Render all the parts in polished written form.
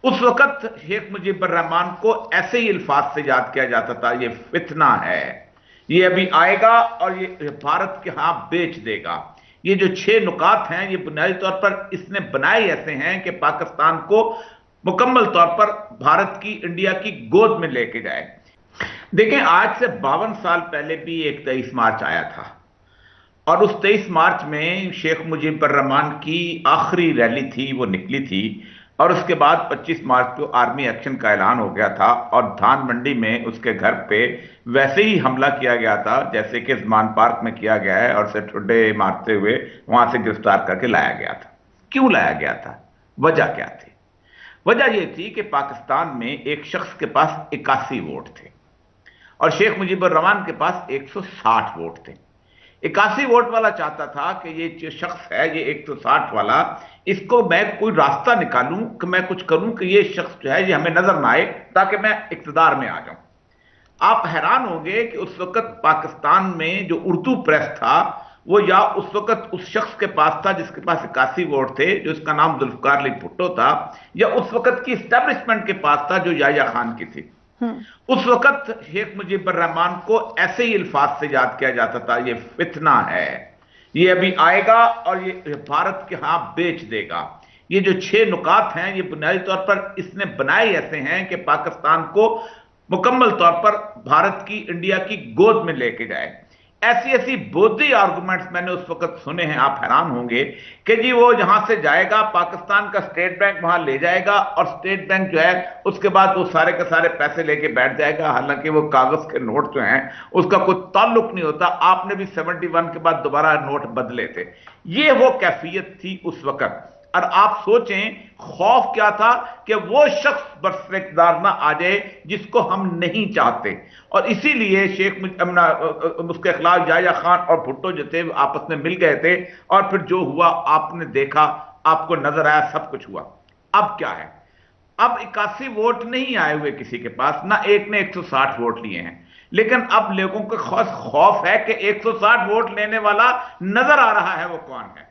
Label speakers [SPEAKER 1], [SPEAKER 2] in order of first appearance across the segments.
[SPEAKER 1] उस वक्त शेख मुजीबुर रहमान को ऐसे ही अल्फाज से याद किया जाता था, ये फितना है, ये अभी आएगा और ये भारत के हाथ बेच देगा। ये जो 6 नुकात हैं, ये बुनियादी तौर पर इसने बनाए ऐसे हैं कि पाकिस्तान को मुकम्मल तौर पर भारत की, इंडिया की गोद में लेके जाए। देखें, आज से 52 साल पहले भी एक 23 मार्च आया था और उस 23 मार्च में शेख मुजीबुर रहमान की आखिरी रैली थी, वो निकली थी और उसके बाद 25 मार्च को आर्मी एक्शन का ऐलान हो गया था और धान मंडी में उसके घर पे वैसे ही हमला किया गया था जैसे कि ज़मान पार्क में किया गया है और उसे ठुड्डे मारते हुए वहां से गिरफ्तार करके लाया गया था। क्यों लाया गया था? वजह क्या थी? वजह यह थी कि पाकिस्तान में एक शख्स के पास 81 वोट थे और शेख मुजीबुर रहमान के पास 160 वोट थे। 81 वोट वाला चाहता था कि ये जो शख्स है, ये 160 वाला, इसको मैं कोई रास्ता निकालूं कि मैं कुछ करूं कि ये शख्स जो है ये हमें नजर ना आए ताकि मैं इक्तदार में आ जाऊं। आप हैरान होंगे कि उस वक्त पाकिस्तान में जो उर्दू प्रेस था वो या उस वक्त उस शख्स के पास था जिसके पास 81 वोट थे, जो इसका नाम जुल्फकार अली भुट्टो था, या उस वक्त की एस्टेब्लिशमेंट के पास था जो याह्या खान की थी। उस वक्त शेख मुजीबुर रहमान को ऐसे ही अल्फाज से याद किया जाता था, ये फितना है, ये अभी आएगा और ये भारत के हाथ बेच देगा। ये जो 6 नुकात हैं, ये बुनियादी तौर पर इसने बनाए ऐसे हैं कि पाकिस्तान को मुकम्मल तौर पर भारत की, इंडिया की गोद में लेके जाए। ऐसी ऐसी बोधी आर्गुमेंट्स मैंने उस वक्त सुने हैं, आप हैरान होंगे कि जी वो यहां से जाएगा, पाकिस्तान का स्टेट बैंक वहां ले जाएगा और स्टेट बैंक जो है उसके बाद वो सारे के सारे पैसे लेके बैठ जाएगा। हालांकि वो कागज के नोट जो हैं उसका कोई ताल्लुक नहीं होता। आपने भी 71 के बाद दोबारा नोट बदले थे। ये वो कैफियत थी उस वक्त। और आप सोचें खौफ क्या था कि वो शख्स बरइख्तियार ना आ जाए जिसको हम नहीं चाहते। और इसीलिए उसके खिलाफ याह्या खान और भुट्टो जो थे आपस में मिल गए थे और फिर जो हुआ आपने देखा, आपको नजर आया, सब कुछ हुआ। अब क्या है? अब 81 वोट नहीं आए हुए किसी के पास, ना एक ने 160 वोट लिए हैं, लेकिन अब लोगों को खौफ है कि 160 वोट लेने वाला नजर आ रहा है वो कौन है।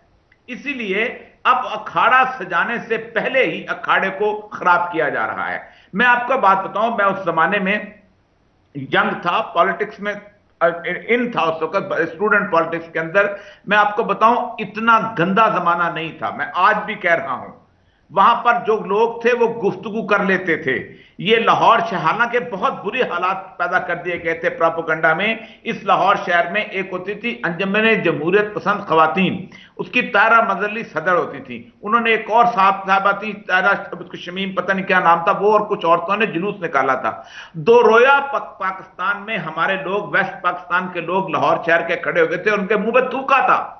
[SPEAKER 1] इसीलिए अब अखाड़ा सजाने से पहले ही अखाड़े को खराब किया जा रहा है। मैं आपको बात बताऊं, मैं उस जमाने में यंग था, पॉलिटिक्स में इन था उस वक्त, स्टूडेंट पॉलिटिक्स के अंदर। मैं आपको बताऊं, इतना गंदा जमाना नहीं था। मैं आज भी कह रहा हूं, वहां पर जो लोग थे वो गुफ्तगू कर लेते थे। ये लाहौर शहर, हालांकि बहुत बुरी हालात पैदा कर दिए गए थे प्रोपेगेंडा में। इस लाहौर शहर में एक होती थी अंजमन जमहूरियत पसंद खवातीन, उसकी तारा मजली सदर होती थी। उन्होंने एक और साहबा थी तारा शमीम, पता नहीं क्या नाम था, वो और कुछ औरतों ने जुलूस निकाला था। दो रोया पाकिस्तान में हमारे लोग, वेस्ट पाकिस्तान के लोग लाहौर शहर के खड़े हो गए थे, उनके मुंह में थूका था,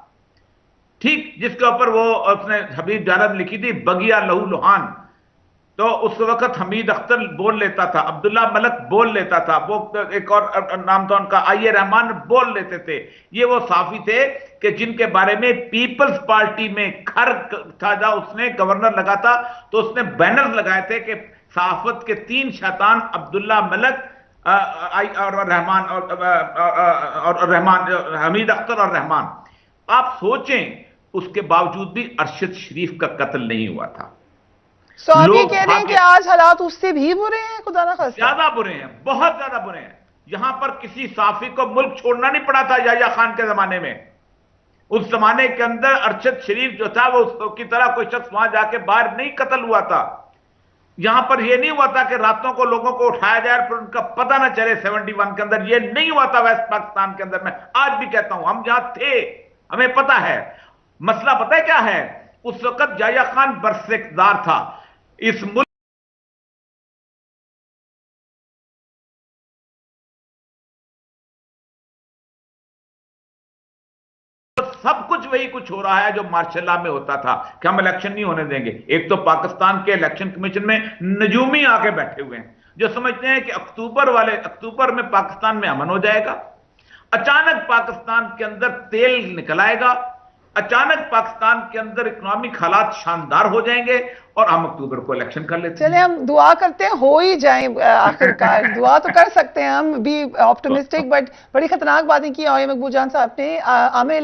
[SPEAKER 1] ठीक जिसके ऊपर वो उसने हबीब जालम लिखी थी, बगिया लहू लुहान। तो उस वक्त हमीद अख्तर बोल लेता था, अब्दुल्ला मलक बोल लेता था, वो एक और नाम था उनका, आइए रहमान बोल लेते थे। ये वो साफी थे कि जिनके बारे में पीपल्स पार्टी में खर था, जब उसने गवर्नर लगा था तो उसने बैनर लगाए थे कि सहाफत के 3 शैतान अब्दुल्ला मलक और रहमान और रहमान, हमीद अख्तर और रहमान। आप सोचें, उसके बावजूद भी अरशद शरीफ का कत्ल नहीं हुआ था।
[SPEAKER 2] तो आप ये कह रहे हैं कि आज हालात उससे भी बुरे हैं? खुदा ना खास्ता।
[SPEAKER 1] ज्यादा बुरे हैं, बहुत ज्यादा बुरे हैं। यहां पर किसी साफी को मुल्क छोड़ना नहीं पड़ा था याह्या खान के जमाने में। उस जमाने के अंदर अरशद शरीफ जो था वो उसकी तरह कोई शख्स वहां जाके बाहर नहीं कत्ल हुआ था। यहां पर यह नहीं हुआ था कि रातों को लोगों को उठाया जाए पर उनका पता ना चले। 71 के अंदर यह नहीं हुआ था वेस्ट पाकिस्तान के अंदर। मैं आज भी कहता हूं, हम जहां थे हमें पता है। मसला पता है क्या है? उस वक्त याह्या खान बरइख्तियार था। इस मुल्क सब कुछ वही कुछ हो रहा है जो मार्शल में होता था कि हम इलेक्शन नहीं होने देंगे। एक तो पाकिस्तान के इलेक्शन कमीशन में नजूमी आके बैठे हुए हैं जो समझते हैं कि अक्टूबर में पाकिस्तान में अमन हो जाएगा। अचानक पाकिस्तान के अंदर तेल निकल आएगा, अचानक पाकिस्तान के अंदर इकोनॉमिक हालात शानदार हो जाएंगे और हम अक्टूबर को इलेक्शन कर लेते हैं।
[SPEAKER 2] चले हम दुआ करते हैं हो ही जाए आखिरकार। दुआ तो कर सकते हैं हम, बी ऑप्टिमिस्टिक, बट बड़ी खतरनाक बातें की आमिर मकबूल जान साहब ने। आमिर